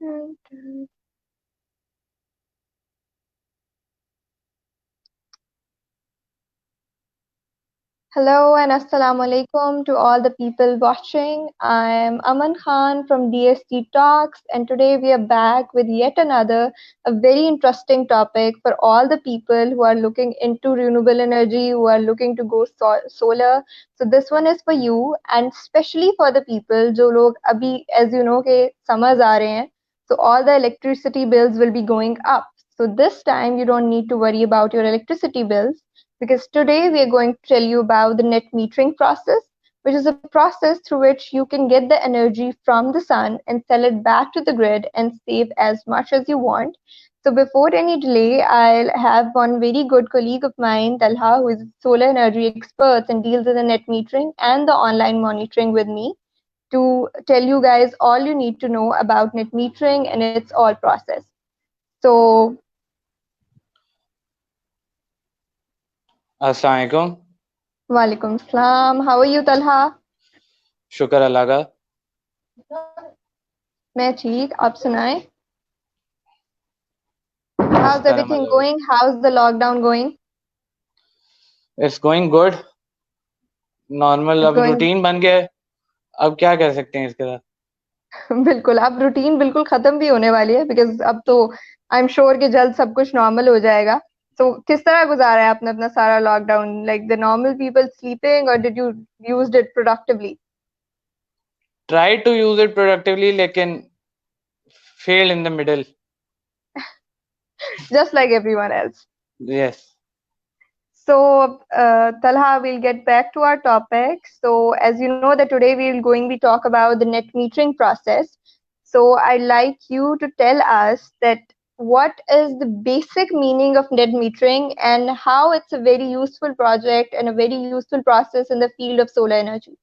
Hello and Assalamu alaikum to all the people watching. I am Aman Khan from DST Talks, and today we are back with yet another a very interesting topic for all the people who are looking into renewable energy, who are looking to go solar. So this one is for you, and especially for the people जो लोग अभी as you know के summers आ रहे हैं, so all the electricity bills will be going up. So this time you don't need to worry about your electricity bills, because today we are going to tell you about the net metering process, which is a process through which you can get the energy from the sun and sell it back to the grid and save as much as you want. So before any delay, I'll have one very good colleague of mine, Talha, who is a solar energy expert and deals with the net metering and the online monitoring with me, to tell you guys all you need to know about net metering and its all process. So, अस्सलाम वालेकुम। Walaikum Salam. How are you, Talha? शुक्र अल्लाह का। मैं ठीक, आप सुनाएं? How's everything going? How's the lockdown going? It's going good. Normal It's अब going routine बन गया है। अब क्या कह सकते हैं इसके साथ। बिल्कुल, अब रूटीन बिल्कुल खत्म भी होने वाली है, बिकॉज अब तो आई एम श्योर कि जल्द सब कुछ नॉर्मल हो जाएगा। तो किस तरह गुजारा है आपने अपना सारा lockdown? Like the normal people sleeping, और did you used it productively? Try to use it productively लेकिन fail in the middle. Just like everyone else. Yes. So, Talha, we'll get back to our topic. So, as you know, that today we talk about the net metering process. So, I'd like you to tell us that what is the basic meaning of net metering and how it's a very useful project and a very useful process in the field of solar energy.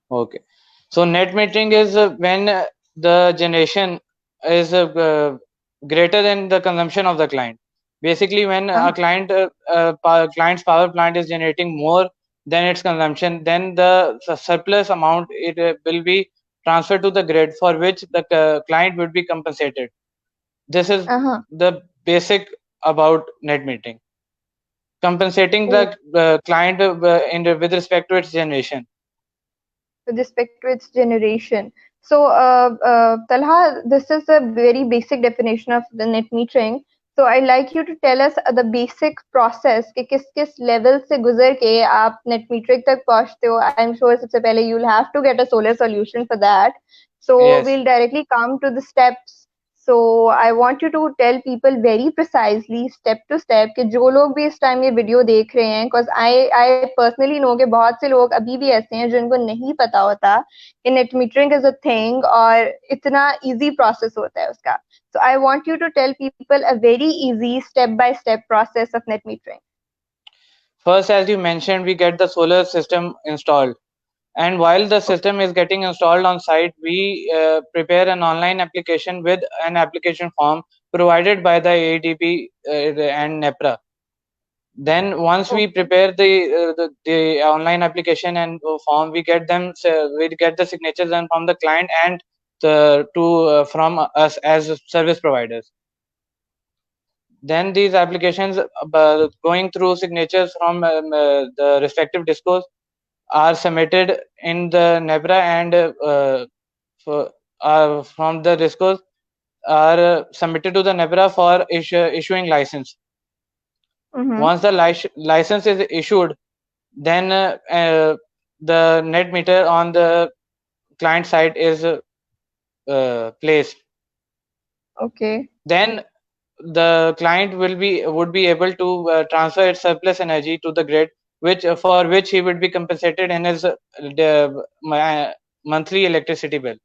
Okay. So net metering is when the generation is greater than the consumption of the client. Basically, when a client's power plant is generating more than its consumption, then the surplus amount will be transferred to the grid, for which the client would be compensated. This is the basic about net metering, compensating the client with respect to its generation. With respect to its generation. So, Talha, this is a very basic definition of the net metering. So, I'd like you to tell us the basic process कि किस level से गुजर के आप net metering तक पहुंचते हो. I'm sure सबसे पहले you'll have to get a solar solution for that. So, Yes. we'll directly come to the steps. So I want you to tell people very precisely, step to step, कि जो लोग भी इस time ये video देख रहे हैं, because I personally know कि बहुत से लोग अभी भी ऐसे हैं जिनको नहीं पता होता कि net metering is a thing और इतना easy process होता है उसका. So I want you to tell people a very easy step-by-step process of net metering. First, as you mentioned, we get the solar system installed. And while the system is getting installed on site, we prepare an online application with an application form provided by the ADB and NEPRA. Then once we prepare the online application and form, we get the signatures and from the client and from us as service providers. Then these applications going through signatures from the respective discos are submitted in the NEPRA, and from the discos are submitted to the NEPRA for issuing license. Once the license is issued, then the net meter on the client side is placed. Okay. Then the client would be able to transfer its surplus energy to the grid, for which he would be compensated in his monthly electricity bill.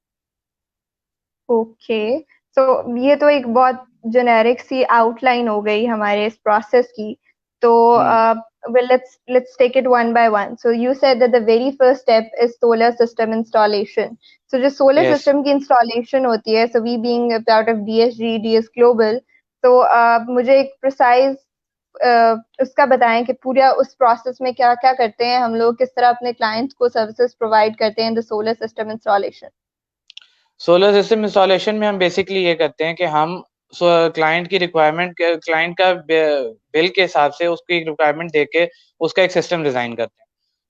Okay. So ये तो एक बहुत generic सी outline हो गई हमारे इस process की. तो well, let's take it one by one. So you said that the very first step is solar system installation. So जो solar system की installation होती है, so we being a part of DSG, DS Global, तो मुझे एक precise उसका बताएं कि पूरा उस प्रोसेस में क्या क्या करते हैं हम लोग, किस तरह अपने क्लाइंट्स को सर्विसेज प्रोवाइड करते हैं इन the solar system installation. Solar system installation में हम बेसिकली ये करते हैं कि हम क्लाइंट की रिक्वायरमेंट, क्लाइंट का बिल के हिसाब से उसकी रिक्वायरमेंट देके उसका एक सिस्टम डिजाइन करते हैं।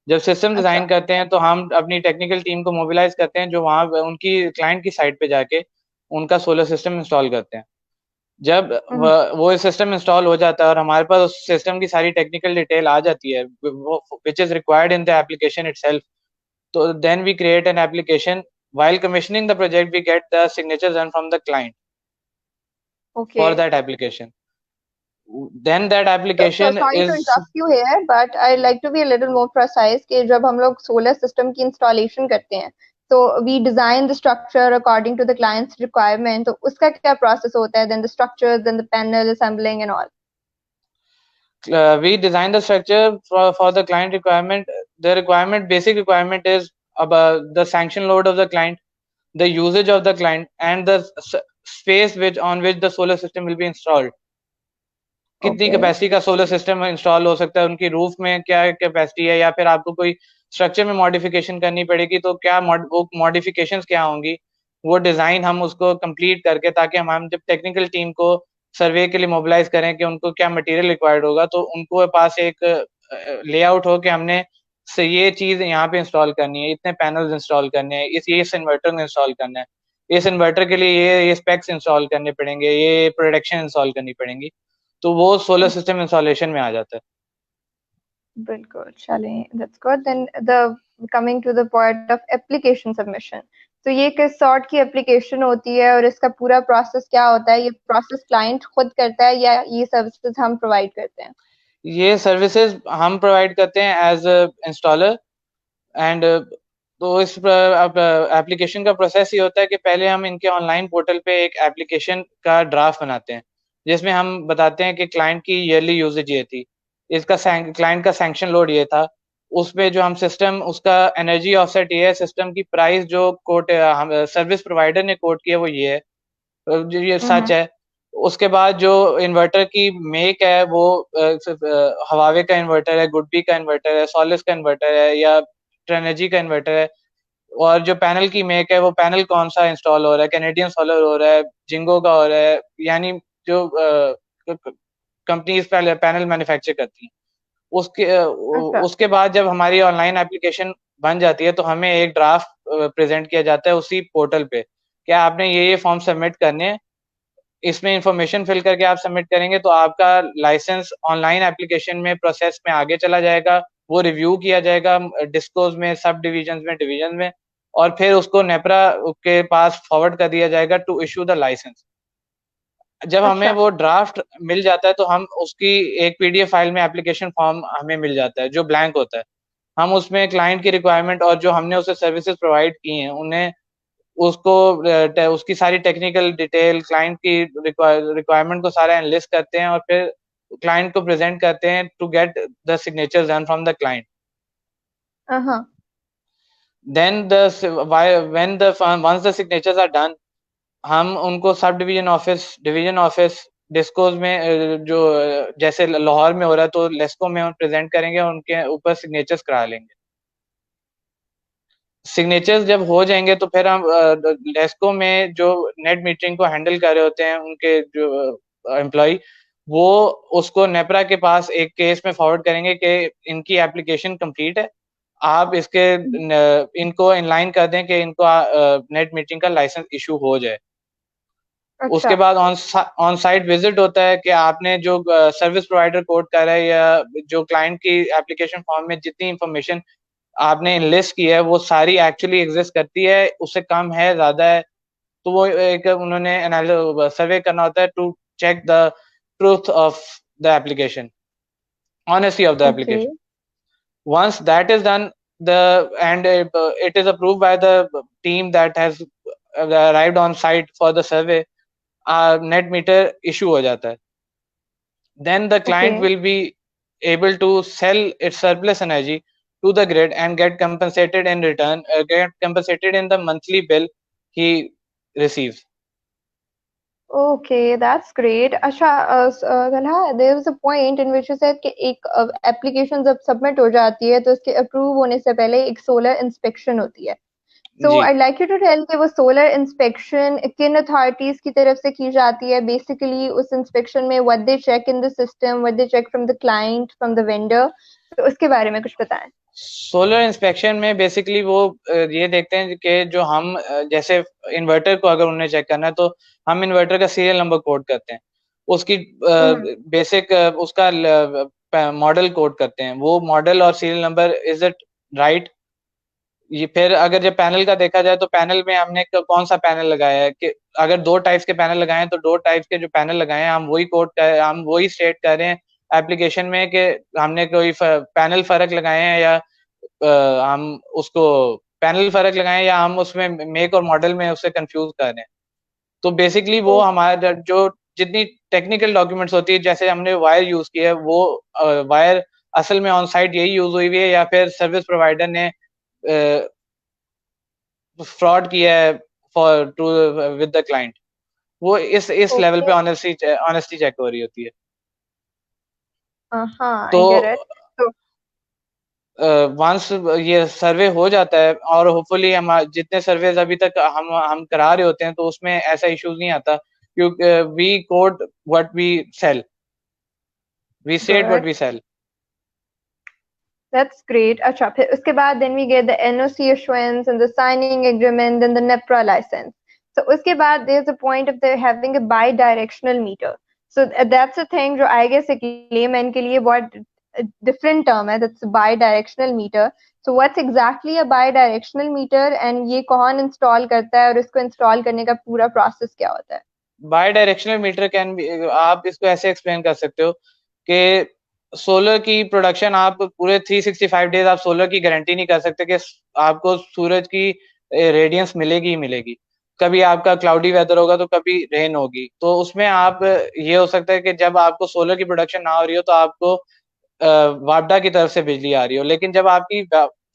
जब सिस्टम अच्छा। डिजाइन करते हैं तो हम अपनी टेक्निकल टीम को मोबिलाइज करते हैं, जो वहाँ उनकी क्लाइंट की साइट पे जाके उनका सोलर सिस्टम इंस्टॉल करते हैं। जब हम्म। वो सिस्टम इंस्टॉल हो जाता है और हमारे पास उस सिस्टम की सारी टेक्निकल डिटेल आ जाती है which is required in the application itself, so then we create an application. While commissioning the project, we get the signatures done from the client okay. for that application. Then that So application sorry to is, interrupt you here, but I'd like to be a little more precise कि जब हम लोग solar system की installation करते हैं, so we design the structure according to the client's requirement. तो उसका क्या process होता है? Then the structures, then the panel assembling and all. we design the structure for the client requirement. The requirement, basic requirement is about the sanction load of the client, the usage of the client, and the space on which the solar system will be installed. कितनी Okay. Capacity का solar system install हो सकता है, उनकी roof में क्या capacity है, या फिर आपको कोई स्ट्रक्चर में मॉडिफिकेशन करनी पड़ेगी तो क्या वो मॉडिफिकेशंस क्या होंगी, वो डिजाइन हम उसको कंप्लीट करके, ताकि हम जब टेक्निकल टीम को सर्वे के लिए मोबिलाइज करें कि उनको क्या मटेरियल रिक्वायर्ड होगा, तो उनको पास एक लेआउट हो कि हमने से ये चीज यहाँ पे इंस्टॉल करनी है, इतने पैनल्स इंस्टॉल करने हैं, इस इन्वर्टर में इंस्टॉल करना है, इस इन्वर्टर के लिए ये स्पेक्स इंस्टॉल करने पड़ेंगे, ये प्रोडक्शन इंस्टॉल करनी पड़ेंगी, तो वो सोलर सिस्टम इंस्टॉलेशन में आ जाता है। बिल्कुल, चलें, that's good. Then the coming to the point of application submission. तो ये किस सॉर्ट की एप्लीकेशन होती है और इसका पूरा प्रोसेस क्या होता है? ये प्रोसेस क्लाइंट खुद करता है या ये सर्विसेज हम प्रोवाइड करते हैं? ये सर्विसेज हम प्रोवाइड करते हैं एज इंस्टॉलर। एंड तो इस एप्लीकेशन का प्रोसेस ये होता है कि पहले हम इनके ऑनलाइन पोर्टल पे एक एप्लीकेशन का ड्राफ्ट बनाते हैं, जिसमें हम बताते हैं कि क्लाइंट की ईयरली यूजेज ये थी, इसका क्लाइंट का सैंक्शन लोड ये था, उसमें जो हम सिस्टम उसका एनर्जी ऑफसेट ये है, सिस्टम की प्राइस जो कोट हम सर्विस प्रोवाइडर ने कोट किया वो ये है, जो ये सच है। उसके बाद जो इन्वर्टर की मेक है वो हवावे का इन्वर्टर है, गुडबी का इन्वर्टर है, सॉलिस का इन्वर्टर है, या ट्रेनर्जी का इन्वर्टर है। और जो पैनल की मेक है वो पैनल कौन सा इंस्टॉल हो रहा है, कैनेडियन सोलर हो रहा है, जिंगो का हो रहा है, यानी जो कंपनीज पैनल मैन्युफैक्चर करती हैं। उसके अच्छा। उसके बाद जब हमारी ऑनलाइन एप्लीकेशन बन जाती है तो हमें एक ड्राफ्ट प्रेजेंट किया जाता है उसी पोर्टल पे, क्या आपने ये फॉर्म सबमिट करने हैं, इसमें इंफॉर्मेशन फिल करके आप सबमिट करेंगे तो आपका लाइसेंस ऑनलाइन एप्लीकेशन में प्रोसेस में आगे चला जाएगा, वो रिव्यू किया जाएगा डिस्कोज में, सब डिविजन में, डिवीजन में, और फिर उसको नेपरा के पास फॉरवर्ड कर दिया जाएगा टू इशू द लाइसेंस। जब हमें अच्छा। वो ड्राफ्ट मिल जाता है तो हम उसकी एक पीडीएफ फाइल में एप्लीकेशन फॉर्म हमें मिल जाता है जो ब्लैंक होता है, हम उसमें क्लाइंट की रिक्वायरमेंट और जो हमने उसे सर्विसेज प्रोवाइड की हैं उन्हें उसको उसकी सारी टेक्निकल डिटेल, क्लाइंट की रिक्वायरमेंट को सारा एनालिस्ट करते हैं और फिर क्लाइंट को प्रेजेंट करते हैं to get the signatures done from the client. हाँ। Then when the once the signatures are done, हम उनको सब division office, division office, discoms में जो जैसे लाहौर में हो रहा है तो लेस्को में हम प्रेजेंट करेंगे और उनके ऊपर सिग्नेचर्स करा लेंगे। सिग्नेचर्स जब हो जाएंगे तो फिर हम लेस्को में जो नेट मीटरिंग को हैंडल कर रहे होते हैं उनके जो एम्प्लॉय, वो उसको नेपरा के पास एक केस में फॉरवर्ड करेंगे कि इनकी एप्लीकेशन कंप्लीट है, आप इसके इनको इनलाइन कर दें कि इनको नेट मीटरिंग का लाइसेंस इशू हो जाए। अच्छा। उसके बाद ऑन साइट विजिट होता है कि आपने जो सर्विस प्रोवाइडर कोड कर है या जो क्लाइंट की एप्लीकेशन फॉर्म में जितनी इंफॉर्मेशन आपने लिस्ट की है वो सारी एक्चुअली एग्जिस्ट करती है, उससे कम है, ज्यादा है, तो वो एक उन्होंने सर्वे करना होता है to check the truth of the application, honesty of the okay. application. Once that is done, the and it is approved by the team that has arrived on site for the survey, net meter issue हो जाता है, then the okay. client will be able to sell its surplus energy to the grid and get compensated in return, get compensated in the monthly bill he receives. Okay, that's great. अच्छा, Talha, there was a point in which you said कि एक application जब submit हो जाती है तो उसके approve होने से पहले एक solar inspection होती है. So ji I'd like you to tell कि वो solar inspection किन authorities की तरफ से की जाती है? Basically उस inspection में what they check in the system, what they check from the client, from the vendor. तो उसके बारे में कुछ बताएं. सोलर इंस्पेक्शन में बेसिकली वो ये देखते हैं कि जो हम जैसे इन्वर्टर को अगर उन्हें चेक करना है तो हम इन्वर्टर का सीरियल नंबर कोड करते हैं, उसकी बेसिक उसका मॉडल कोड करते हैं, वो मॉडल और serial number is it right. ये फिर अगर जब पैनल का देखा जाए तो पैनल में हमने कौन सा पैनल लगाया है, कि अगर 2 टाइप्स के पैनल लगाए हैं तो 2 टाइप्स के जो पैनल लगाए हैं हम वही कोड कर, हम वही स्टेट कर रहे हैं एप्लीकेशन में कि हमने कोई पैनल फर्क लगाए हैं या हम उसको पैनल फर्क लगाए या हम उसमें मेक और मॉडल में उससे कंफ्यूज कर रहे हैं। तो बेसिकली वो हमारा जो जितनी टेक्निकल डॉक्यूमेंट्स होती है, जैसे हमने वायर यूज किया है वो वायर असल में ऑन साइट यही यूज हुई है या फिर सर्विस प्रोवाइडर ने फ्रॉड किया है for to with the client, वो इस लेवल पे ऑनेस्टी चेक हो रही होती है। हाँ, तो I get it. So once ये सर्वे हो जाता है और होपफुली हम जितने सर्वेज अभी तक हम करा रहे होते हैं तो उसमें ऐसा इश्यूज नहीं आता, क्योंकि we code what we sell, we state what good. We sell. That's great. अच्छा, फिर उसके बाद then we get the NOC issuance and the signing agreement, then the NEPRA license. So उसके बाद there's a point of there having a bi-directional meter. So that's a thing जो I guess एक layman के लिए बहुत different term है. That's a bi-directional meter. So what's exactly a bi-directional meter and ये कौन install करता है और इसको install करने का पूरा process क्या होता है? Bidirectional meter can be, आप इसको ऐसे एक्सप्लेन कर सकते हो कि सोलर की प्रोडक्शन आप पूरे 365 डेज आप सोलर की गारंटी नहीं कर सकते कि आपको सूरज की रेडियंस मिलेगी ही मिलेगी। कभी आपका क्लाउडी वेदर होगा तो कभी रेन होगी, तो उसमें आप ये हो सकता है कि जब आपको सोलर की प्रोडक्शन ना हो रही हो तो आपको वापडा की तरफ से बिजली आ रही हो, लेकिन जब आपकी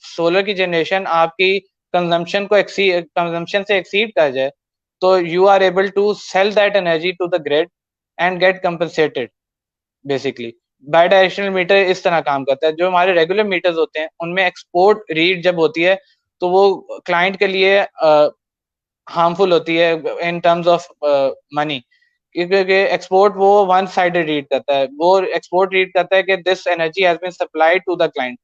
सोलर की जनरेशन आपकी कंजम्पशन से एक्सीड कर जाए तो you are able to sell that energy to the grid and get compensated basically। Bidirectional meter इस तरह काम करता है। जो हमारे रेगुलर मीटर्स होते हैं उनमें एक्सपोर्ट रीड जब होती है तो वो क्लाइंट के लिए हार्मफुल होती है इन टर्म्स ऑफ मनी, क्योंकि एक्सपोर्ट वो वन साइडेड रीड करता है, वो एक्सपोर्ट रीड करता है कि this energy has been supplied to the client,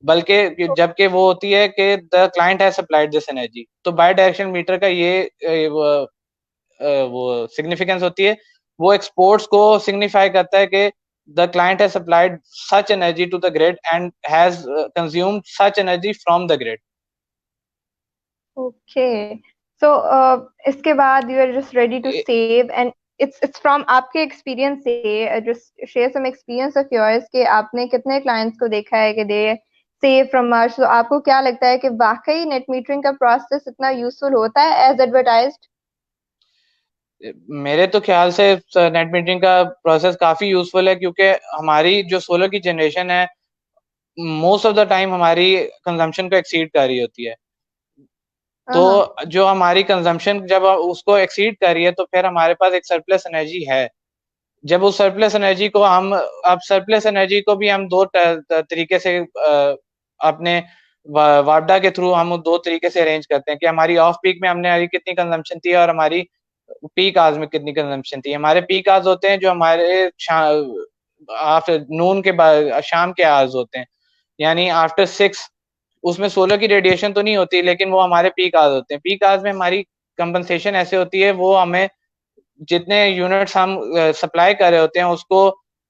बल्कि जबकि वो होती है कि the client has supplied this energy. तो बाई डायरेक्शनल मीटर का ये वो सिग्निफिकेंस होती है, वो एक्सपोर्ट्स को सिग्निफाई करता है कि the client has supplied such energy to the grid and has consumed such energy from the grid. Okay. So इसके बाद you are just ready to save and it's from आपके experience से just share some experience of yours कि आपने कितने clients को देखा है कि they save from Mars, तो आपको क्या लगता है कि वाकई net metering का process इतना useful होता है as advertised? मेरे तो ख्याल से नेट मीटरिंग का प्रोसेस काफी यूजफुल है, क्योंकि हमारी जो सोलर की जनरेशन है मोस्ट ऑफ द टाइम हमारी कंजम्पशन को एक्सीड कर रही होती है। तो जो हमारी कंजम्पशन जब उसको एक्सीड कर रही है तो फिर हमारे पास एक सरप्लस एनर्जी है। जब उस सरप्लस एनर्जी को हम अब सरप्लस एनर्जी को भी हम दो तरीके से अपने वापडा के थ्रू हम 2 तरीके से अरेंज करते हैं कि हमारी ऑफ पीक में हमने कितनी कंजम्पशन थी और हमारी पीक आवर्स में कितनी कंजम्पशन थी। हमारे पीक आवर्स होते हैं जो हमारे आफ्टर नून के बाद शाम के आवर्स होते हैं, यानी आफ्टर 6, उसमें सोलर की रेडिएशन तो नहीं होती लेकिन वो हमारे पीक आवर्स होते हैं। पीक आवर्स में हमारी कंपनसेशन ऐसे होती है, वो हमें जितने यूनिट्स हम सप्लाई कर रहे होते हैं उसको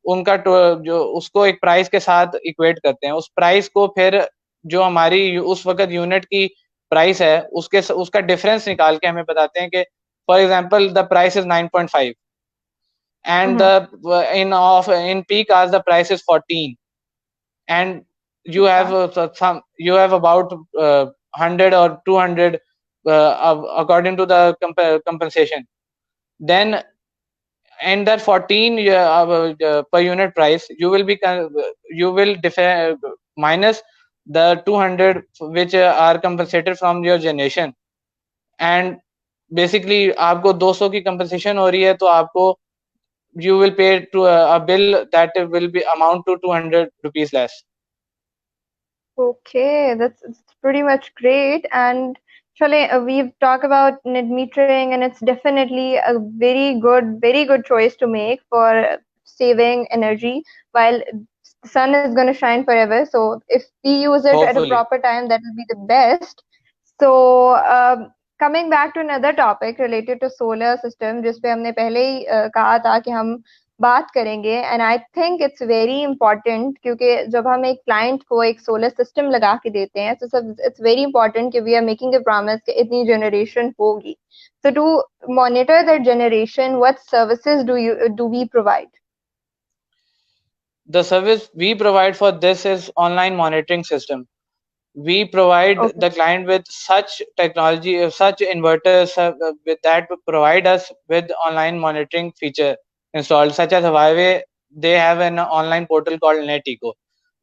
उनका जो उसको एक प्राइस के साथ इक्वेट करते हैं, उस प्राइस को फिर जो हमारी उस वक्त यूनिट की प्राइस है उसके उसका डिफरेंस निकाल के हमें बताते हैं कि for example the price is 9.5 and in peak hours the price is 14 and you have you have about 100 or 200 according to the compensation, then in that 14 per unit price you will be you will minus the 200 which are compensated from your generation, and basically आपको 200 की compensation हो रही है तो आपको you will pay to a bill that will be amount to 200 rupees less. Okay, that's pretty much great. And We've talked about net metering, and it's definitely a very good choice to make for saving energy. While the sun is going to shine forever, so if we use it at a Hopefully. proper time, that will be the best. So, coming back to another topic related to solar system, जिस पे हमने पहले ही कहा था कि हम बात करेंगे, and I think it's very important, क्योंकि जब हम एक क्लाइंट को एक सोलर सिस्टम लगा के देते हैं तो सब इट्स वेरी इंपॉर्टेंट कि we are making a promise कि इतनी जनरेशन होगी. So to monitor that generation, what services do we provide? The service we provide for this is online monitoring system. We provide okay. the client with such technology, such inverters with that provide us with online monitoring feature installed, such as Huawei. They have an online portal called NetEco.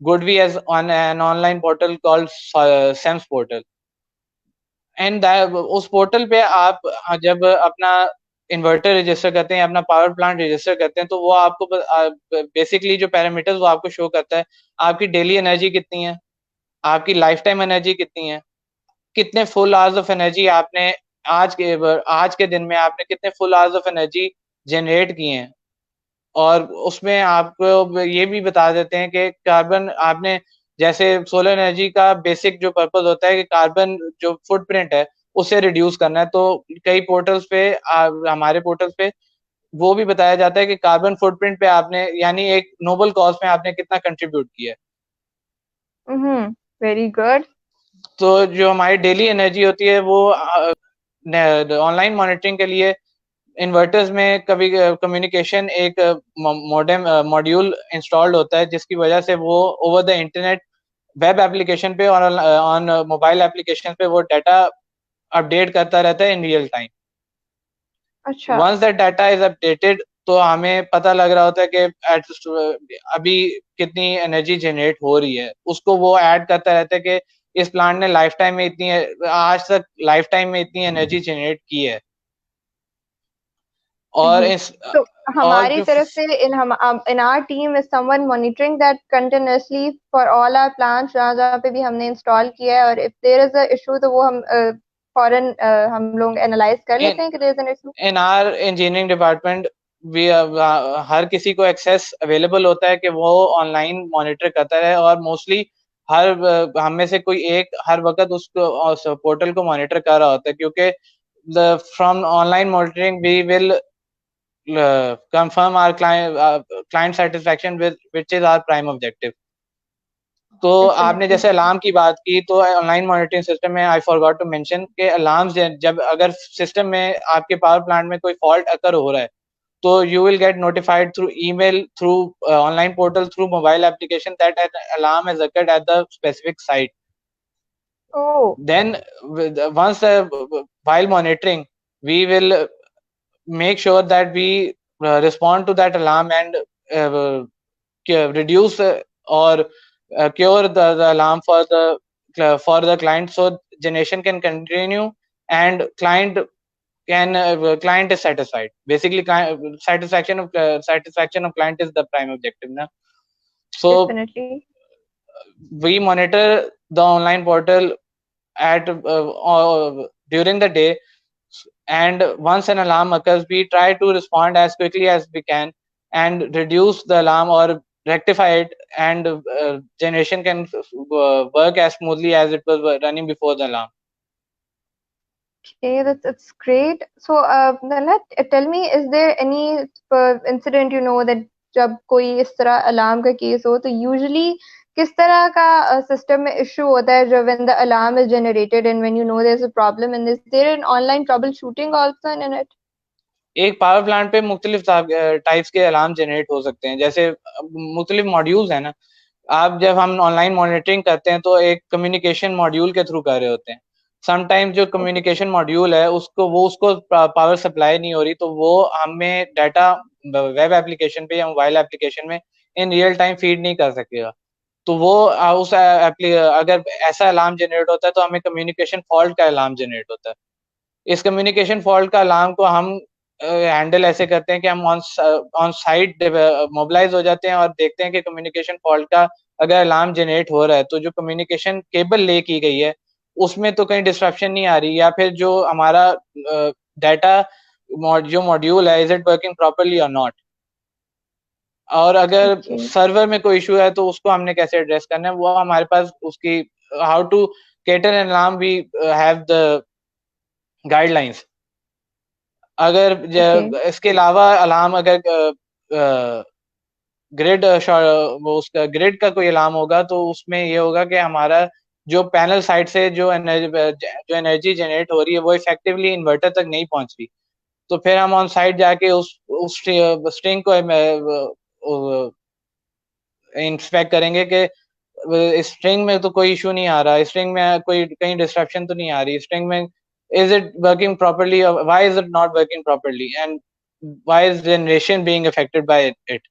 Goodwe has on an online portal called SEMS portal. And उस portal पे आप जब अपना inverter register करते हैं, अपना power plant register करते हैं, तो वो आपको बेसिकली जो पैरामीटर्स वो आपको शो करता है, आपकी डेली एनर्जी कितनी है, आपकी लाइफ टाइम एनर्जी कितनी है, कितने फुल आवर्स ऑफ एनर्जी आपने आज के दिन में आपने कितने full hours of energy generate किए हैं। और उसमें आपको ये भी बता देते हैं कि कार्बन आपने, जैसे सोलर एनर्जी का बेसिक जो पर्पस होता है कि कार्बन जो फुटप्रिंट है उसे रिड्यूस करना है, तो कई पोर्टल्स पे हमारे पोर्टल्स पे वो भी बताया जाता है कि कार्बन फुटप्रिंट पे आपने, यानी एक नोबल कॉज में आपने कितना कंट्रीब्यूट किया है। Very good. तो जो हमारी डेली एनर्जी होती है वो ऑनलाइन मॉनिटरिंग के लिए इन्वर्टर्स में कभी कम्युनिकेशन एक मॉडेम मॉड्यूल इंस्टॉल्ड होता है, जिसकी वजह से वो over the internet web application पे और ऑन मोबाइल एप्लीकेशन पे वो डाटा अपडेट करता रहता है इन रियल टाइम. अच्छा. Once that data is updated, तो हमें पता लग रहा होता है कि अभी कितनी एनर्जी जनरेट हो रही है, उसको वो ऐड करता रहता है कि इस प्लांट ने लाइफ टाइम में इतनी, आज तक लाइफ टाइम में इतनी एनर्जी जनरेट की है. और इस तो और हमारी जो तरफ से in our team is someone monitoring that continuously for all our plants, जहाँ जहाँ पे भी हमने इंस्टॉल किया है, और if there is a issue तो वो हम फौरन हम लोग एनालाइज कर लेते हैं कि there is an issue. In are engineering department भी हर किसी को एक्सेस अवेलेबल होता है कि वो ऑनलाइन मॉनिटर करता रहे, और मोस्टली हर हम में से कोई एक हर वक्त उसको पोर्टल को मॉनिटर कर रहा होता है, क्योंकि from online monitoring we will confirm our client satisfaction with which is our prime objective. तो आपने Definitely. जैसे अलार्म की बात की, तो ऑनलाइन मॉनिटरिंग सिस्टम में आई फॉरगॉट टू मेंशन कि अलार्म्स जब अगर सिस्टम में आपके पावर प्लांट में कोई फॉल्ट अकर हो रहा है, तो you will get notified through email, through online portal, through mobile application that an alarm has occurred at the specific site. Oh. Then once while monitoring, we will make sure that we respond to that alarm and reduce or cure the alarm for the client, so generation can continue and client is satisfied. Basically, satisfaction of client is the prime objective na? So Definitely. we monitor the online portal at during the day, and once an alarm occurs, we try to respond as quickly as we can and reduce the alarm or rectify it, and generation can work as smoothly as it was running before the alarm. Okay, that's great. So, Nalat, tell me, is there any incident that जब कोई इस तरह alarm का case हो तो usually किस तरह का सिस्टम में इशू होता है जब when the alarm is generated and when you know there's a problem, and is there an online troubleshooting also in it? एक पावर प्लांट पे मुख्तलिफ टाइप्स के अलार्म जनरेट हो सकते हैं, जैसे मुख्तलिफ मॉड्यूल्स है ना. आप जब हम ऑनलाइन मॉनिटरिंग करते हैं तो एक कम्युनिकेशन मॉड्यूल के थ्रू कर रहे होते हैं. समटाइम्स जो कम्युनिकेशन मॉड्यूल है उसको पावर सप्लाई नहीं हो रही, तो वो हमें डाटा वेब एप्लीकेशन पे या मोबाइल एप्लीकेशन में इन रियल टाइम फीड नहीं कर सकेगा. तो वो अगर ऐसा अलार्म जनरेट होता है तो हमें कम्युनिकेशन फॉल्ट का अलार्म जनरेट होता है. इस कम्युनिकेशन फॉल्ट का अलार्म को हम हैंडल ऐसे करते हैं कि हम ऑन साइट मोबिलाइज हो जाते हैं और देखते हैं कि कम्युनिकेशन फॉल्ट का अगर अलार्म जनरेट हो रहा है, तो जो कम्युनिकेशन केबल ले की गई है उसमें तो कहीं डिस्ट्रप्शन नहीं आ रही, या फिर जो हमारा डाटा जो मॉड्यूल है, इज इट वर्किंग प्रॉपरली और नॉट। और अगर Okay. सर्वर में कोई इशू है तो उसको हमने कैसे एड्रेस करना है, वो हमारे पास उसकी how to cater an alarm, we have the guidelines. अगर Okay. इसके अलावा अलार्म अगर ग्रिड वो उसका ग्रिड का कोई अलार्म होगा तो उसमें ये होगा कि हमारा जो पैनल साइड से जो एनर्जी जनरेट हो रही है वो इफेक्टिवली इन्वर्टर तक नहीं पहुंच रही, तो फिर हम ऑन साइड जाके उस स्ट्रिंग को इंस्पेक्ट करेंगे कि स्ट्रिंग में तो कोई इशू नहीं आ रहा, स्ट्रिंग में कोई कहीं डिस्ट्रप्शन तो नहीं आ रही, स्ट्रिंग में is it working properly or why is it not working properly, and why is generation being affected by it.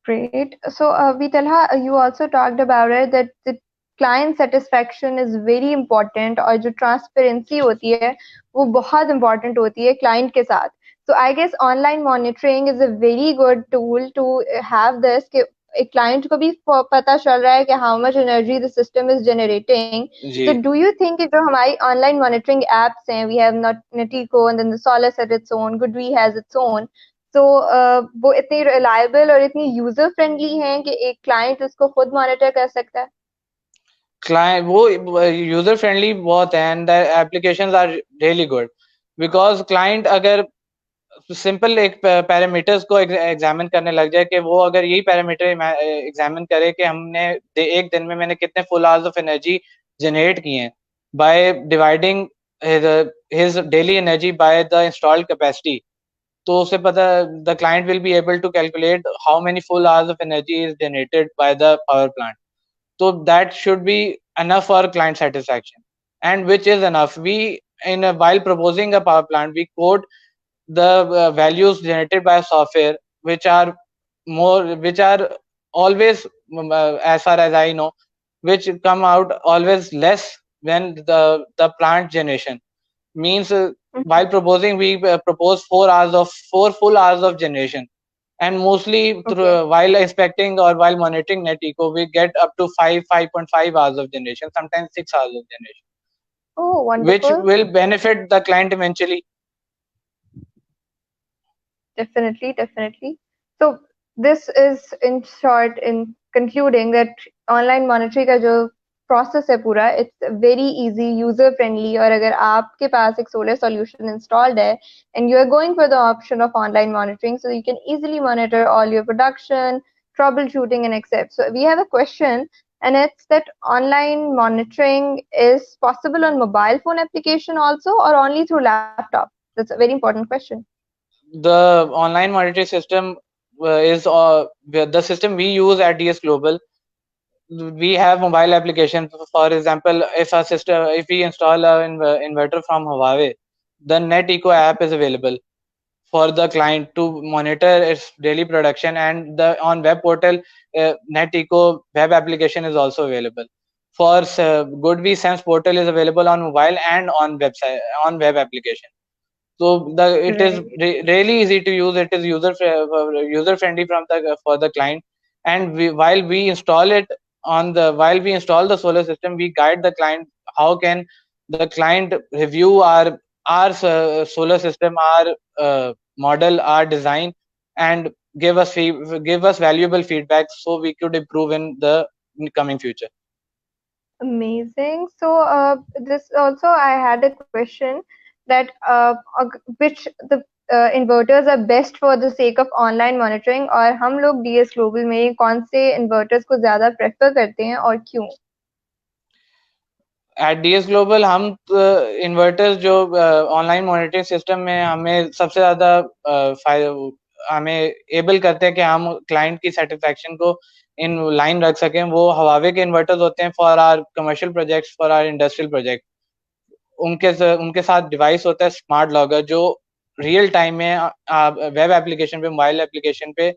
Great. So, Vitalha, you also talked about it that the client satisfaction is very important और जो transparency होती है वो बहुत important होती है client के साथ. So, I guess online monitoring is a very good tool to have this कि एक client को भी पता चल रहा है कि how much energy the system is generating. Ji So, do you think कि जो हमारी online monitoring apps हैं, we have Natico and then the Solace has its own, Goodwe has its own. तो वो इतनी रिलायबल और इतनी यूजर फ्रेंडली हैं कि एक क्लाइंट उसको खुद मॉनिटर कर सकता है। क्लाइंट वो यूजर फ्रेंडली बहुत है and the applications are really good, because client अगर सिंपल एक पैरामीटर्स को एग्जामिन करने लग जाए कि वो अगर यही पैरामीटर एग्जामिन करे कि हमने एक दिन में मैंने कितने full hours of energy generate किए हैं by dividing his daily energy by the installed capacity, तो उसे पता the client will be able to calculate how many full hours of energy is generated by the power plant. So that should be enough for client satisfaction, and which is enough. We while proposing a power plant, we quote the values generated by software, which are always as far as I know, which come out always less when the plant generation means while proposing we propose 4 full hours of generation, and mostly through, Okay. while inspecting or while monitoring NetEco, we get up to 5.5 hours of generation, sometimes 6 hours of generation, Oh, which wonderful. will benefit the client eventually. Definitely, definitely. So this is in short, in concluding that online monitoring का जो process है पूरा, it's very easy, user friendly और अगर आपके पास एक solar solution installed है and you are going for the option of online monitoring, so you can easily monitor all your production, troubleshooting and etc. So we have a question and it's that online monitoring is possible on mobile phone application also or only through laptop? That's a very important question. The online monitoring system is the system we use at DS Global. We have mobile application. For example, if we install an inverter from Huawei, the NetEco app is available for the client to monitor its daily production, and the on web portal NetEco web application is also available. For Goodwe Sense portal is available on mobile and on website on web application. So it is Right. really easy to use. It is user friendly from the for the client, and while we install it while we install the solar system, we guide the client how can the client review our solar system, our model, our design, and give us valuable feedback so we could improve in the coming future. Amazing. So, this also I had a question that which the inverters are best for the sake of online monitoring और हम लोग DS Global में कौन से inverters को ज़्यादा prefer करते हैं और क्यों? एट डीएस ग्लोबल हम इन्वर्टर्स जो ऑनलाइन मॉनिटरिंग सिस्टम में हमें सबसे ज़्यादा हमें एबल करते हैं कि हम क्लाइंट की सेटिस्फैक्शन को इन लाइन रख सकें, वो हवावे के इन्वर्टर्स होते हैं for our commercial projects, for our industrial project. उनके साथ डिवाइस होता है स्मार्ट लॉगर जो रियल टाइम में वेब एप्लीकेशन पे, मोबाइल एप्लीकेशन पे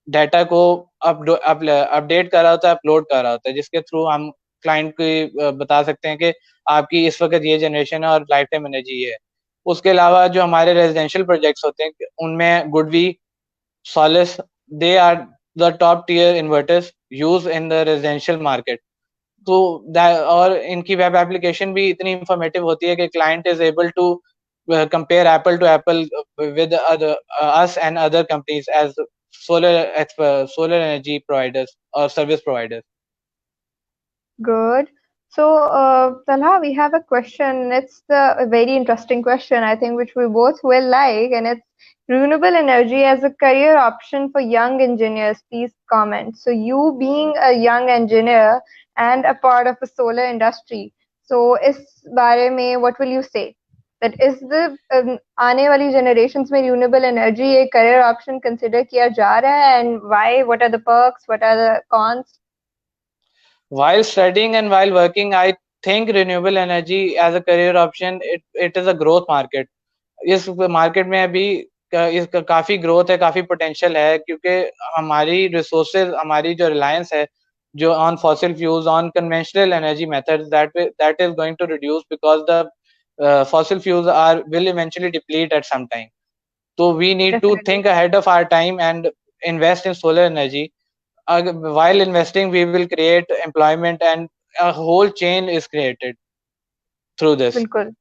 डाटा को अपडेट कर रहा होता है, अपलोड कर रहा होता है, जिसके थ्रू हम क्लाइंट को बता सकते हैं कि आपकी इस वक्त ये जनरेशन है और लाइफ टाइम एनर्जी ये है. उसके अलावा जो हमारे रेजिडेंशियल प्रोजेक्ट्स होते हैं उनमें GoodWe, Solis, they are the top tier inverters use in the residential market. तो और इनकी वेब एप्लीकेशन भी इतनी इंफॉर्मेटिव होती है कि client is able to compare apple to apple with other us and other companies as solar energy providers or service providers. Good. So, Talha, we have a question. It's a very interesting question, I think, which we both will like, and it's renewable energy as a career option for young engineers. Please comment. So, you being a young engineer and a part of the solar industry, so इस बारे में what will you say? That is the आने वाली generations में renewable energy एक career option consider किया जा रहा है, and why? What are the perks? What are the cons? While studying and while working, I think renewable energy as a career option, it is a growth market. इस market में अभी इसका काफी growth है, काफी पोटेंशियल है, क्योंकि हमारी रिसोर्सेज, हमारी जो रिलायंस है जो on fossil fuels, on conventional energy methods, that is going to reduce because the fossil fuels are will eventually deplete at some time. So we need to Definitely. think ahead of our time and invest in solar energy. While investing, we will create employment, and a whole chain is created through this. बिल्कुल.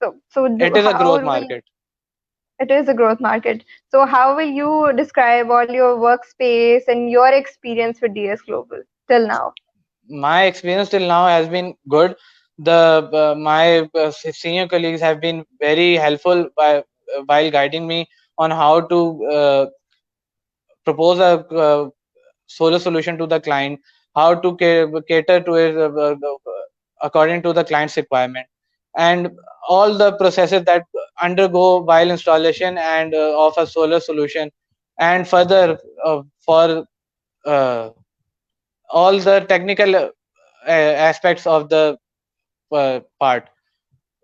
So It is a how growth will market. it is a growth market. So how will you describe all your workspace and your experience with DS Global till now? My experience till now has been good. The my senior colleagues have been very helpful while guiding me on how to propose a solar solution to the client, how to cater to it according to the client's requirement, and all the processes that undergo while installation and of a solar solution, and further for uh, all the technical aspects of the part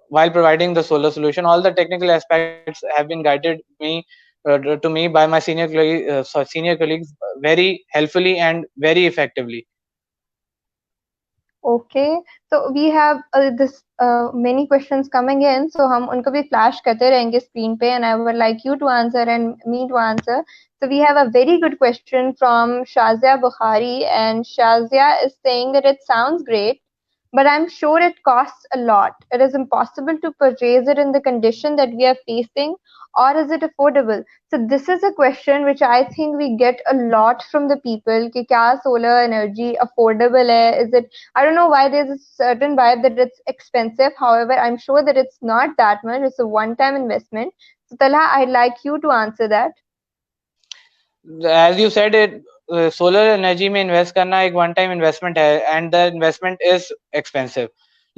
while providing the solar solution. All the technical aspects have been guided to me by my senior colleagues very helpfully and very effectively. Okay, so we have this many questions coming in, so हम उनको भी flash करते रहेंगे screen पे, and I would like you to answer and me to answer. So we have a very good question from Shazia Bukhari, and Shazia is saying that it sounds great, but I'm sure it costs a lot. It is impossible to purchase it in the condition that we are facing, or is it affordable? So this is a question which I think we get a lot from the people कि क्या solar energy affordable है? Is it, I don't know why there's a certain vibe that it's expensive. However, I'm sure that it's not that much. It's a one-time investment. So Talha, I'd like you to answer that. As you said, it solar energy में invest करना एक one time investment है, and the investment is expensive.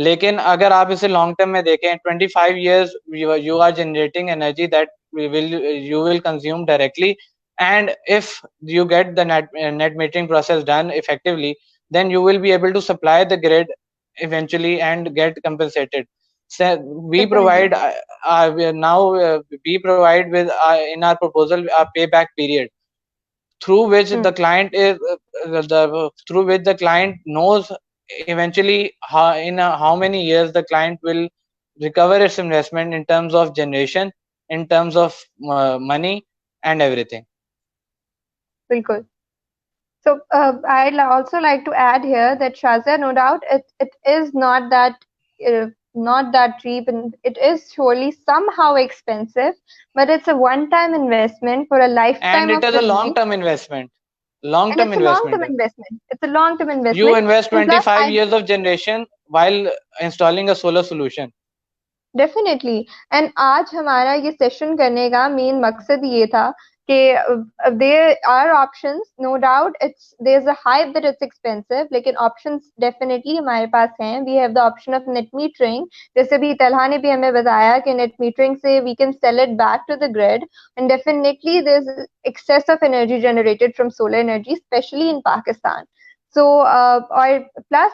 लेकिन अगर आप इसे long term में देखें, 25 years you are generating energy that you will consume directly, and if you get the net metering process done effectively, then you will be able to supply the grid eventually and get compensated. So we Definitely. provide we provide with in our proposal a payback period through which Hmm. the client is through which the client knows eventually how many years the client will recover its investment in terms of generation, in terms of money and everything. बिल्कुल. So I'd also like to add here that Shazia, no doubt, it is not that cheap, and it is surely somehow expensive, but it's a one-time investment for a And lifetime it of is a long living, term investment. Long and term it's a long-term investment. investment. It's a long-term You investment, invest and plus, 25 I years of generation while installing a solar solution. Definitely and आज हमारा ये session करने का main मकसद ये था कि there are options no doubt it's there is a hype that it's expensive लेकिन ऑप्शंस डेफिनेटली हमारे पास हैं we have the option of net metering जैसे भी तलहा ने भी हमें बताया कि नेट मीटरिंग से we can sell it back to the grid and definitely there is excess of energy generated from solar energy especially in Pakistan so or plus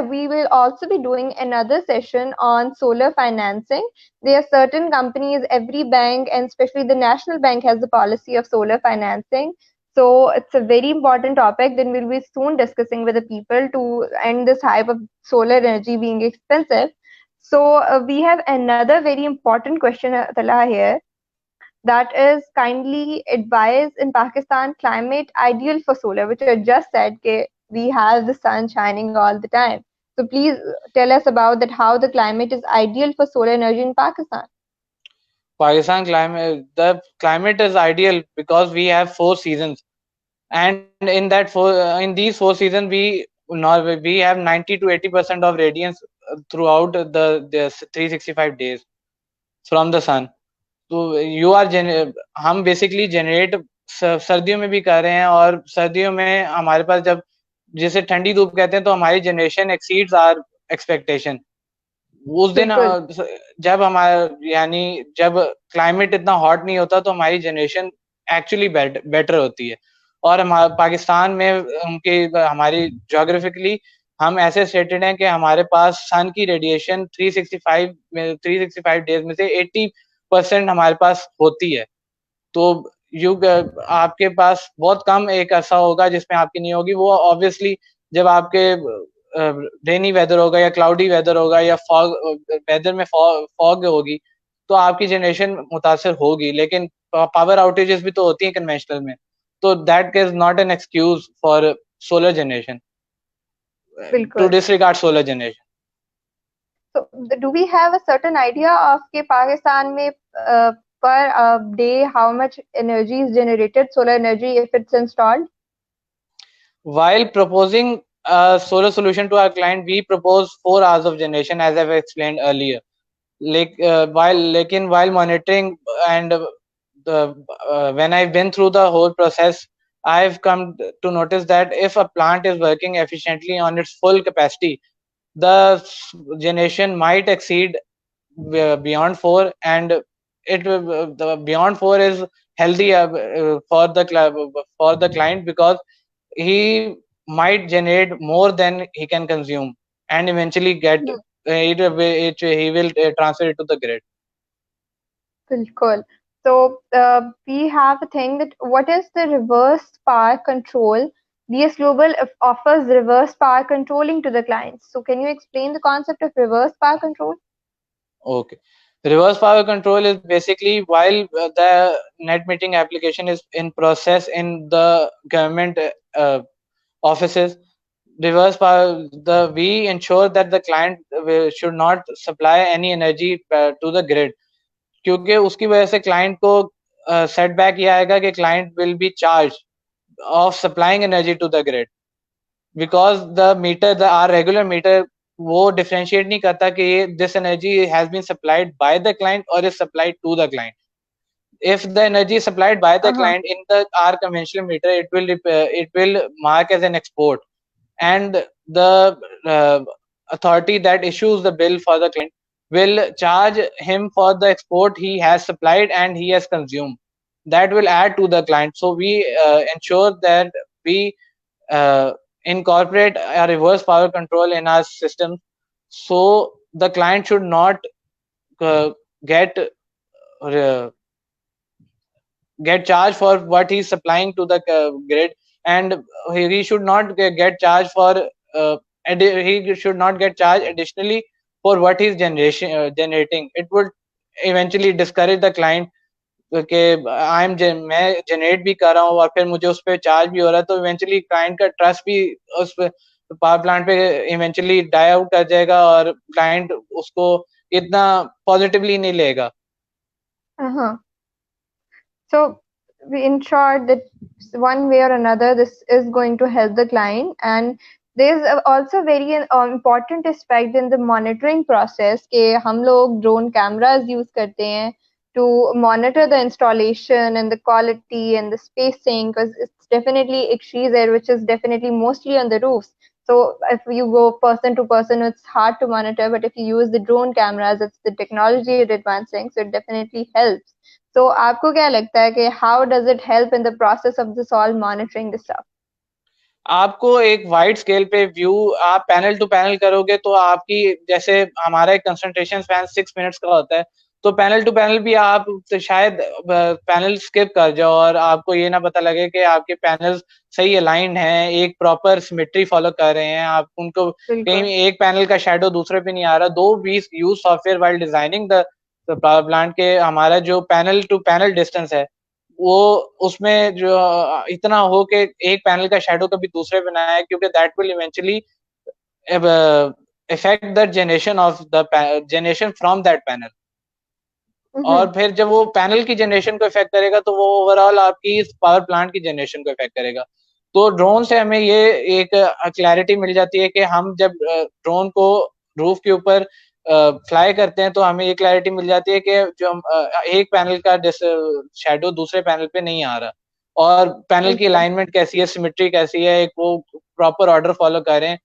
we will also be doing another session on solar financing. There are certain companies, every bank, and especially the National Bank has the policy of solar financing. So it's a very important topic. Then we'll be soon discussing with the people to end this hype of solar energy being expensive. So we have another very important question, Tala, here. That is kindly advise in Pakistan climate ideal for solar, which I just said. we have the sun shining all the time. So please tell us about that, how the climate is ideal for solar energy in Pakistan. Pakistan climate, the climate is ideal because we have 4 seasons, and in these 4 seasons we have 90 to 80% of radiance throughout the 365 days from the sun. तो you are हम basically generate सर्दियों में भी कर रहे हैं, और सर्दियों में हमारे पास जब जिसे ठंडी धूप कहते हैं तो हमारी जनरेशन एक्सीड्स आर एक्सपेक्टेशन। उस दिन जब हमारा यानी जब क्लाइमेट इतना हॉट नहीं होता तो हमारी जनरेशन एक्चुअली बेटर होती है। और हमारे पाकिस्तान में उनके हमारी जोग्राफिकली हम ऐसे स्टेटेड हैं कि हमारे पास सन की रेडिएशन 365 डेज में से 80% हमारे पास होती है। तो आपके पास बहुत कम एक ऐसा होगा जिसमें आपकी नहीं होगी। वो ऑब्वियसली जब आपके रेनी वेदर होगा या क्लाउडी वेदर होगा या फॉग वेदर में फॉग होगी तो आपकी जनरेशन मुतासर होगी, लेकिन पावर आउटेजेस भी तो होती हैं कन्वेंशनल में, तो that is not an excuse for solar generation to disregard solar generation. So, do we have a certain idea of के पाकिस्तान में per day how much energy is generated, solar energy, if it's installed? While proposing a solar solution to our client, we propose 4 hours of generation, as I've explained earlier. While monitoring and when I've been through the whole process, I've come to notice that if a plant is working efficiently on its full capacity, the generation might exceed beyond 4, and the beyond 4 is healthy for the client, because he might generate more than he can consume, and eventually get he will transfer it to the grid. Bilkul. So we have a thing that what is the reverse power control? DS Global offers reverse power controlling to the clients. So can you explain the concept of reverse power control? Okay. Reverse power control is basically while the net metering application is in process in the government offices, reverse power, we ensure that the client should not supply any energy to the grid, क्योंकि उसकी वजह से client को setback ये आएगा कि client will be charge of supplying energy to the grid, because the meter are regular meter वो differentiate नहीं करता कि this energy has been supplied by the client और is supplied to the client. if the energy is supplied by the client in the our conventional meter, it will mark as an export, and the authority that issues the bill for the client will charge him for the export he has supplied and he has consumed. That will add to the client. So we ensure that we incorporate a reverse power control in our system, so the client should not get charged for what he's supplying to the grid, and he should not get charged for he should not get charged additionally for what he's generating. It would eventually discourage the client कि मैं generate भी कर रहा हूँ और फिर मुझे उस पर चार्ज भी हो रहा है, तो इवेंचुअली क्लाइंट का ट्रस्ट भी उस पावर प्लांट पे इवेंचुअली डाई आउट कर जाएगा और क्लाइंट उसको इतना पॉजिटिवली नहीं लेगा। So we ensure that one way or another this is going to help the client, and there's also very important aspect in the monitoring process कि हम लोग drone cameras use करते हैं to monitor the installation and the quality and the spacing, because it's definitely Ikshis Air, which is definitely mostly on the roofs. So if you go person to person, it's hard to monitor, but if you use the drone cameras, it's the technology is advancing, so it definitely helps. So आपको क्या लगता है कि how does it help in the process of this all monitoring the stuff? आपको एक wide scale पे view आप panel to panel करोगे तो आपकी जैसे हमारा एक कंसंट्रेशन स्पैन 6 मिनट्स का होता है, तो पैनल टू पैनल भी आप तो शायद पैनल स्किप कर जाओ और आपको ये ना पता लगे कि आपके पैनल सही अलाइंड हैं, एक प्रॉपर सिमेट्री फॉलो कर रहे हैं, आप उनको कहीं एक पैनल का शेडो दूसरे पे नहीं आ रहा। Though we use software while designing the power plant के हमारा जो पैनल टू पैनल डिस्टेंस है वो उसमें जो इतना हो कि एक पैनल का शेडो कभी दूसरे पे ना आए, क्योंकि that will eventually affect the generation from that panel. और फिर जब वो पैनल की जनरेशन को इफेक्ट करेगा तो वो ओवरऑल आपकी पावर प्लांट की जनरेशन को इफेक्ट करेगा। तो ड्रोन से हमें ये एक क्लैरिटी मिल जाती है कि हम जब ड्रोन को रूफ के ऊपर फ्लाई करते हैं तो हमें ये क्लैरिटी मिल जाती है कि जो एक पैनल का शेडो दूसरे पैनल पे नहीं आ रहा, और पैनल की अलाइनमेंट कैसी है, सिमेट्री कैसी है, एक वो प्रॉपर ऑर्डर फॉलो कर रहे हैं।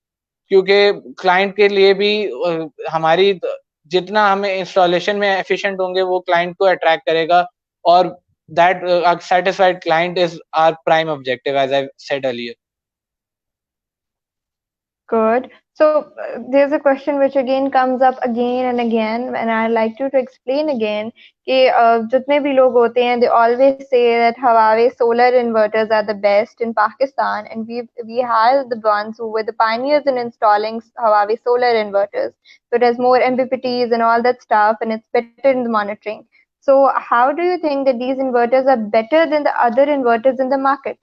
क्योंकि क्लाइंट के लिए भी हमारी जितना हमें इंस्टॉलेशन में एफिशिएंट होंगे वो क्लाइंट को अट्रैक्ट करेगा, और that satisfied client is our prime objective, as I said earlier. Good. So there's a question which again comes up again and again, and I'd like you to explain again कि जितने भी लोग होते हैं, they always say that Huawei solar inverters are the best in Pakistan, and we are the ones who were the pioneers in installing Huawei solar inverters. So it has more MPPTs and all that stuff, and it's better in the monitoring. So how do you think that these inverters are better than the other inverters in the market?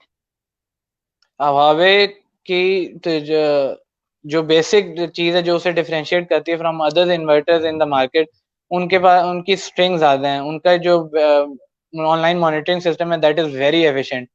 Huawei की जो basic चीज है जो उसे differentiate करती है from other inverters in the market, उनके पास उनकी स्ट्रिंग ज्यादा है, उनका जो ऑनलाइन मॉनिटरिंग सिस्टम है that is very efficient.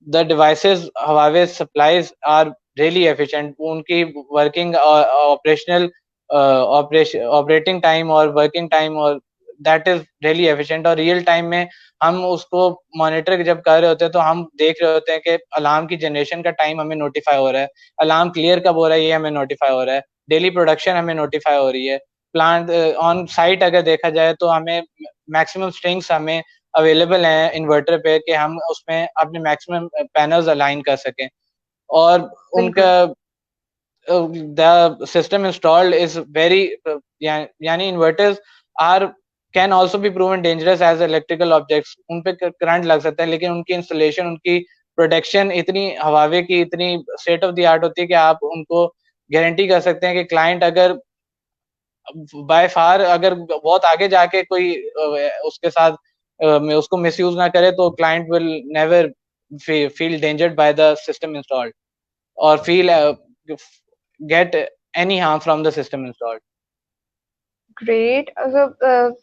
The devices Huawei supplies are really efficient, उनकी वर्किंग ऑपरेशनल ऑपरेटिंग टाइम और वर्किंग टाइम और दैट इज रियली एफिशिएंट। और रियल टाइम में हम उसको मॉनिटर जब कर रहे होते हैं तो हम देख रहे होते हैं कि अलार्म की जनरेशन का टाइम हमें नोटिफाई हो रहा है, अलार्म क्लियर कब हो रहा है ये हमें नोटिफाई हो रहा है, डेली प्रोडक्शन हमें नोटिफाई हो रही है। प्लांट ऑन साइट अगर देखा जाए तो हमें मैक्सिमम स्ट्रिंग्स हमें अवेलेबल हैं इन्वर्टर पे कि हम उसमें अपने मैक्सिमम पैनल्स अलाइन कर सकें। और उनका the system installed is very yani inverters are can also be proven dangerous as electrical objects, उन पे करंट लग सकता है, लेकिन उनकी इंस्टॉलेशन उनकी प्रोटेक्शन इतनी हवावे की इतनी स्टेट ऑफ द आर्ट होती है कि आप उनको गारंटी कर सकते हैं कि क्लाइंट अगर बाय फार अगर बहुत आगे जाके कोई उसके साथ उसको मिसयूज ना करे तो client will never feel endangered by the system installed or feel get any harm from the system installed. Great. So,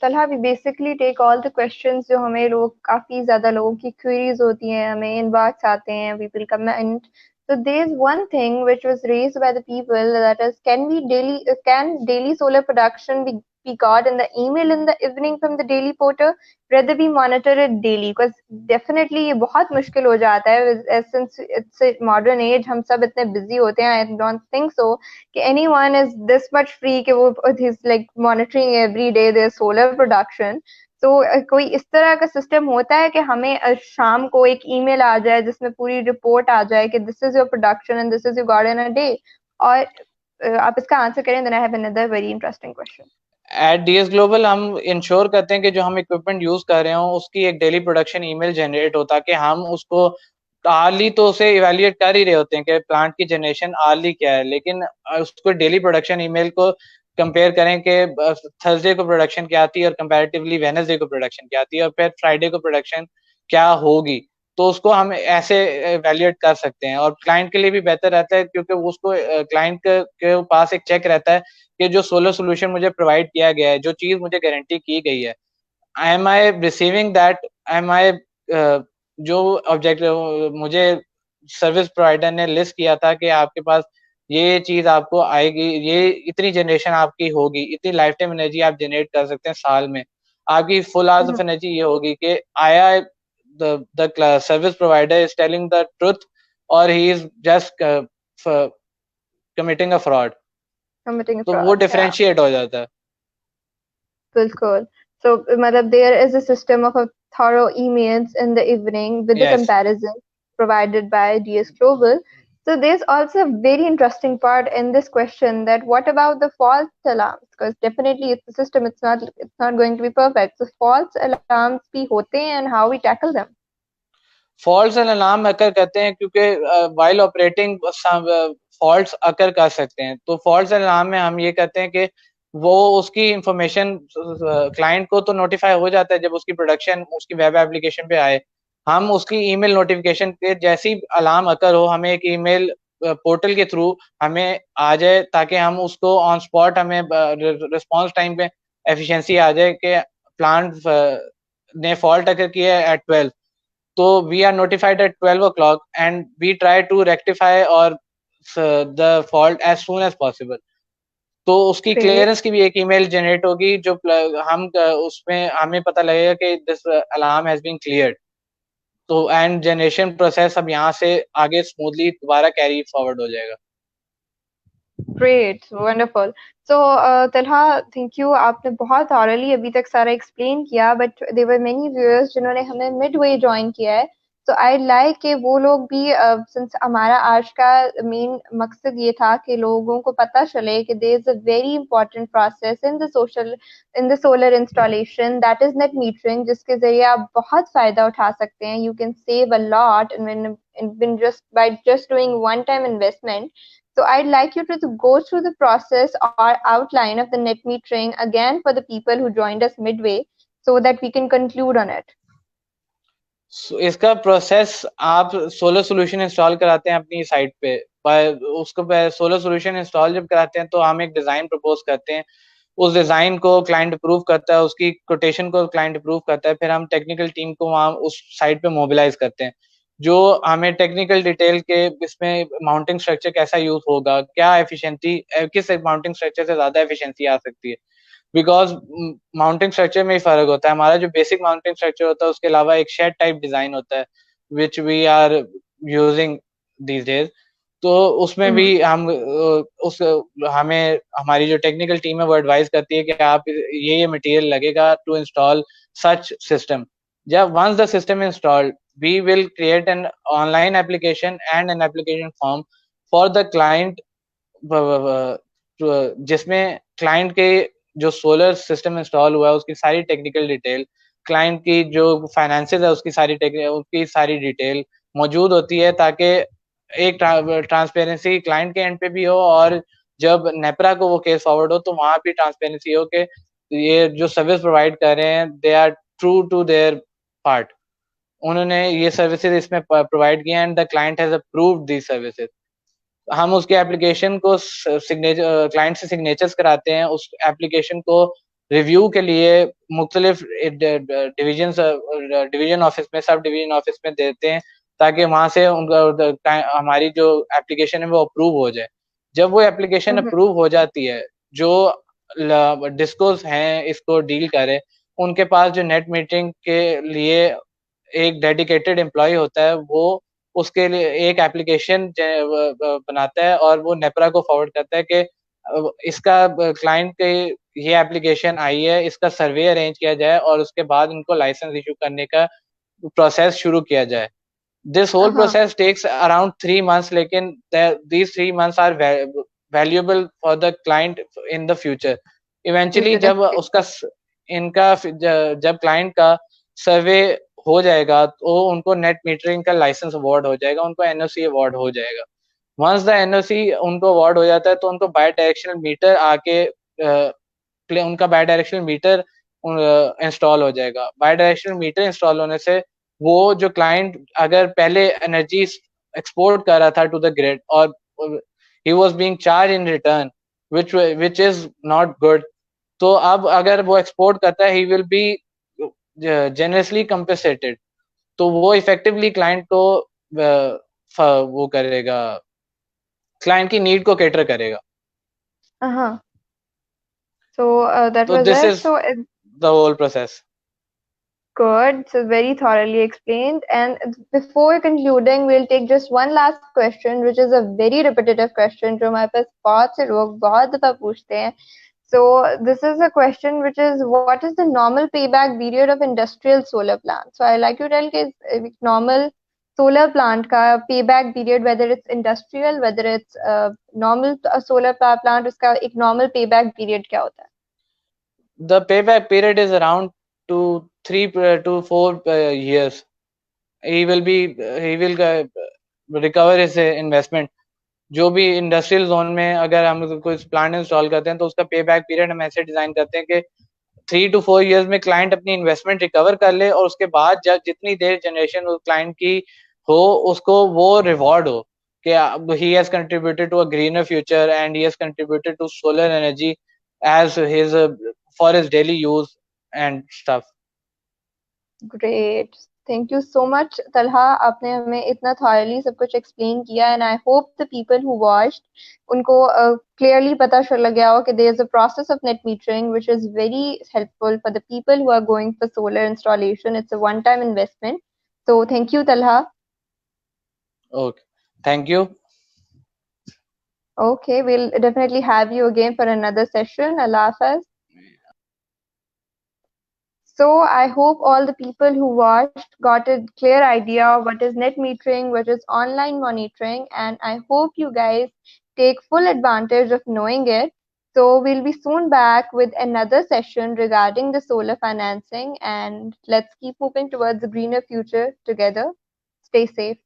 Talha, we basically take all the questions जो हमें लोग काफी ज्यादा लोगों की queries होती हैं, हमें inbox आते हैं, people comment. So there's one thing which was raised by the people, that is, can daily solar production be got in the email in the evening from the daily porter, rather we monitor it daily? Because definitely ये बहुत मुश्किल हो जाता है, since it's a modern age, हम सब इतने busy होते हैं. I don't think so कि anyone is this much free कि वो he's like monitoring every day their solar production. तो कोई इस तरह का सिस्टम होता है कि हमें शाम को एक ईमेल आ जाए जिसमें पूरी रिपोर्ट आ जाए कि this is your production and this is your got in a day? और आप इसका आंसर करें, then I have another very interesting question. At DS global हम इंश्योर करते हैं कि जो हम इक्विपमेंट यूज कर रहे हो उसकी एक डेली प्रोडक्शन ईमेल जनरेट होता है कि हम उसको आर्ली तो उसे इवेल्युएट कर ही रहे होते हैं कि प्लांट की जनरेशन आर्ली क्या है, लेकिन उसको डेली प्रोडक्शन ईमेल को कंपेयर करें कि थर्सडे को प्रोडक्शन क्या आती है और कंपैरेटिवली वेडनेसडे को प्रोडक्शन क्या आती है और फिर फ्राइडे को प्रोडक्शन क्या होगी, तो उसको हम ऐसे इवेल्युएट कर सकते हैं। और क्लाइंट के लिए भी बेहतर रहता है क्योंकि उसको क्लाइंट के पास एक चेक रहता है कि जो सोलर सोल्यूशन मुझे प्रोवाइड किया गया है, जो चीज मुझे गारंटी की गई है, am I receiving that, am I जो ऑब्जेक्ट मुझे सर्विस प्रोवाइडर ने लिस्ट किया था कि आपके पास ये चीज आपको आएगी, ये इतनी जनरेशन आपकी होगी, इतनी लाइफ टाइम एनर्जी आप जनरेट कर सकते हैं साल में, आपकी फुल आवर्स ऑफ एनर्जी ये होगी कि आया the service provider is telling the truth और he is just committing a fraud, तो वो डिफरेंशिएट हो जाता है। बिल्कुल। So मतलब there is a system of a thorough emails in the evening with the comparison provided by DS Global. So there's also a very interesting part in this question, that what about the false alarms? Because definitely it's the system, it's not going to be perfect. So false alarms भी होते हैं and how we tackle them? False alarm occur करते हैं क्योंकि while operating faults अकर कर सकते हैं। तो फॉल्स अलार्म में हम ये करते हैं कि वो उसकी इंफॉर्मेशन क्लाइंट को तो नोटिफाई हो जाता है जब उसकी प्रोडक्शन उसकी वेब एप्लीकेशन पे आए, हम उसकी ईमेल नोटिफिकेशन के जैसी अलार्म अकर हो, हमें एक ईमेल पोर्टल के थ्रू हमें आ जाए, ताकि हम उसको ऑन स्पॉट हमें रिस्पॉन्स टाइम पे एफिशिएंसी आ जाए कि प्लांट ने फॉल्ट अगर किया है एट 12, तो we are notified at 12 o'clock and we try to rectify और the fault as soon as possible. तो उसकी ग्रेट। क्लियरेंस की भी एक ईमेल जनरेट होगी, जो हम उसमें हमें पता लगेगा कि this alarm has been cleared. तो एंड जनरेशन प्रोसेस अब यहाँ से आगे स्मूथली दोबारा कैरी फॉरवर्ड हो जाएगा। Great, wonderful. So Talha, thank you, आपने बहुत थॉरली अभी तक सारा एक्सप्लेन किया, but there were many viewers जिन्होंने हमें मिडवे ज्वाइन किया है। तो आई लाइक कि वो लोग भी, सिंस हमारा आज का मेन मकसद ये था कि लोगों को पता चले कि there is a very important process in the solar installation, that is net metering, जिसके जरिए आप बहुत फायदा उठा सकते हैं। You can save a lot in just by just doing one time investment. So I'd like you to go through the process or outline of the net metering again for the people who joined us midway so that we can conclude on it. इसका process, आप solar solution install कराते हैं अपनी site पे, उसको solar solution install जब कराते हैं तो हम एक डिजाइन प्रपोज करते हैं। उस डिजाइन को क्लाइंट अप्रूव करता है, उसकी कोटेशन को क्लाइंट अप्रूव करता है, फिर हम टेक्निकल टीम को वहाँ उस साइट पे मोबिलाइज करते हैं, जो हमें टेक्निकल डिटेल के इसमें माउंटिंग स्ट्रक्चर कैसा यूज होगा, क्या एफिशिएंसी, किस माउंटिंग स्ट्रक्चर से ज्यादा एफिशिएंसी आ सकती है। बिकॉज माउंटिंग स्ट्रक्चर में ही फर्क होता है। हमारा जो बेसिक माउंटिंग स्ट्रक्चर होता है उसके अलावा एक शेड टाइप डिजाइन होता है which we are using these days. तो उसमें भी Mm-hmm. हम उस हमें हमारी जो टेक्निकल टीम है वो एडवाइस करती है कि आप ये मटेरियल लगेगा टू इंस्टॉल सच सिस्टम। जब once the system installed, we will create an online application and an application form for the client, जिसमें क्लाइंट के जो सोलर सिस्टम इंस्टॉल हुआ है उसकी सारी टेक्निकल डिटेल, क्लाइंट की जो फाइनेंसेस है उसकी सारी डिटेल मौजूद होती है, ताकि एक ट्रांसपेरेंसी क्लाइंट के एंड पे भी हो, और जब नेपरा को वो केस फॉरवर्ड हो तो वहां भी ट्रांसपेरेंसी हो कि ये जो सर्विस प्रोवाइड कर रहे हैं they are true to their part, उन्होंने ये सर्विसेज इसमें प्रोवाइड किए and the client has approved the services. हम उसके एप्लीकेशन को सिग्नेचर क्लाइंट से सिग्नेचर्स कराते हैं, उस एप्लीकेशन को रिव्यू के लिए मुख्तलिफ डिवीजन ऑफिस में, सब डिवीजन ऑफिस में देते हैं, ताकि वहां से उनका हमारी जो एप्लीकेशन है वो अप्रूव हो जाए। जब वो एप्लीकेशन Mm-hmm. अप्रूव हो जाती है, जो डिस्कोस हैं इसको डील करे, उनके पास जो नेट मीटिंग के लिए एक डेडिकेटेड एम्प्लॉय होता है, वो उसके लिए एक एप्लीकेशन बनाता है और वो नेपरा को फॉरवर्ड करता है कि इसका क्लाइंट के ये एप्लीकेशन आई है, इसका सर्वे अरेंज किया जाए और उसके बाद इनको लाइसेंस इशू करने का प्रोसेस शुरू किया जाए। This whole Uh-huh. Process takes around 3 months, लेकिन these 3 months are valuable for the client in the future. Eventually Future जब in उसका इनका जब क्लाइंट का सर्वे हो जाएगा तो उनको नेट मीटरिंग का लाइसेंस अवार्ड हो जाएगा, उनको एनओसी अवार्ड हो जाएगा। वंस द एनओसी उनको अवार्ड हो जाता है तो उनको बाय डायरेक्शनल मीटर आके उनका बाय डायरेक्शनल मीटर इंस्टॉल हो जाएगा। बाय डायरेक्शनल मीटर इंस्टॉल होने से वो जो क्लाइंट अगर पहले एनर्जी एक्सपोर्ट कर रहा था टू द ग्रिड और he was being charge in return which is not good, तो अब अगर वो एक्सपोर्ट करता है he will be generously compensated. तो वो इफेक्टिवली क्लाइंट को वो करेगा, क्लाइंट की नीड को कैटर करेगा। Uh-huh. So that तो was this it. Is the whole process. Good. So very thoroughly explained. And before concluding, we'll take just one last question, which is a very repetitive question जो हमारे पास बहुत से लोग बहुत दफा पूछते हैं. So this is a question which is, what is the normal payback period of industrial solar plant? So I like to tell कि normal solar plant का payback period, whether it's industrial, whether it's normal solar power plant, उसका एक normal payback period क्या होता है? The payback period is around 2 to 3 to 4 years. He will recover his investment. जो भी industrial zone में अगर हम कोई प्लांट इंस्टॉल करते हैं तो उसका पे बैक पीरियड हम ऐसे डिजाइन करते हैं कि 3 to 4 years में क्लाइंट अपनी इन्वेस्टमेंट रिकवर कर ले और उसके बाद जब जितनी देर जनरेशन उस क्लाइंट की हो उसको वो रिवॉर्ड हो कि he has contributed to a greener future and he has contributed to solar energy as his for his daily use and stuff. Great. Thank you so much, Talha. आपने हमें इतना thoroughly सब कुछ explain किया and I hope the people who watched उनको clearly पता चल गया हो कि there is a process of net metering which is very helpful for the people who are going for solar installation. It's a one-time investment. So thank you, Talha. Okay. Thank you. Okay, we'll definitely have you again for another session. Allah Hafiz. So I hope all the people who watched got a clear idea of what is net metering, what is online monitoring, and I hope you guys take full advantage of knowing it. So we'll be soon back with another session regarding the solar financing, and let's keep moving towards a greener future together. Stay safe.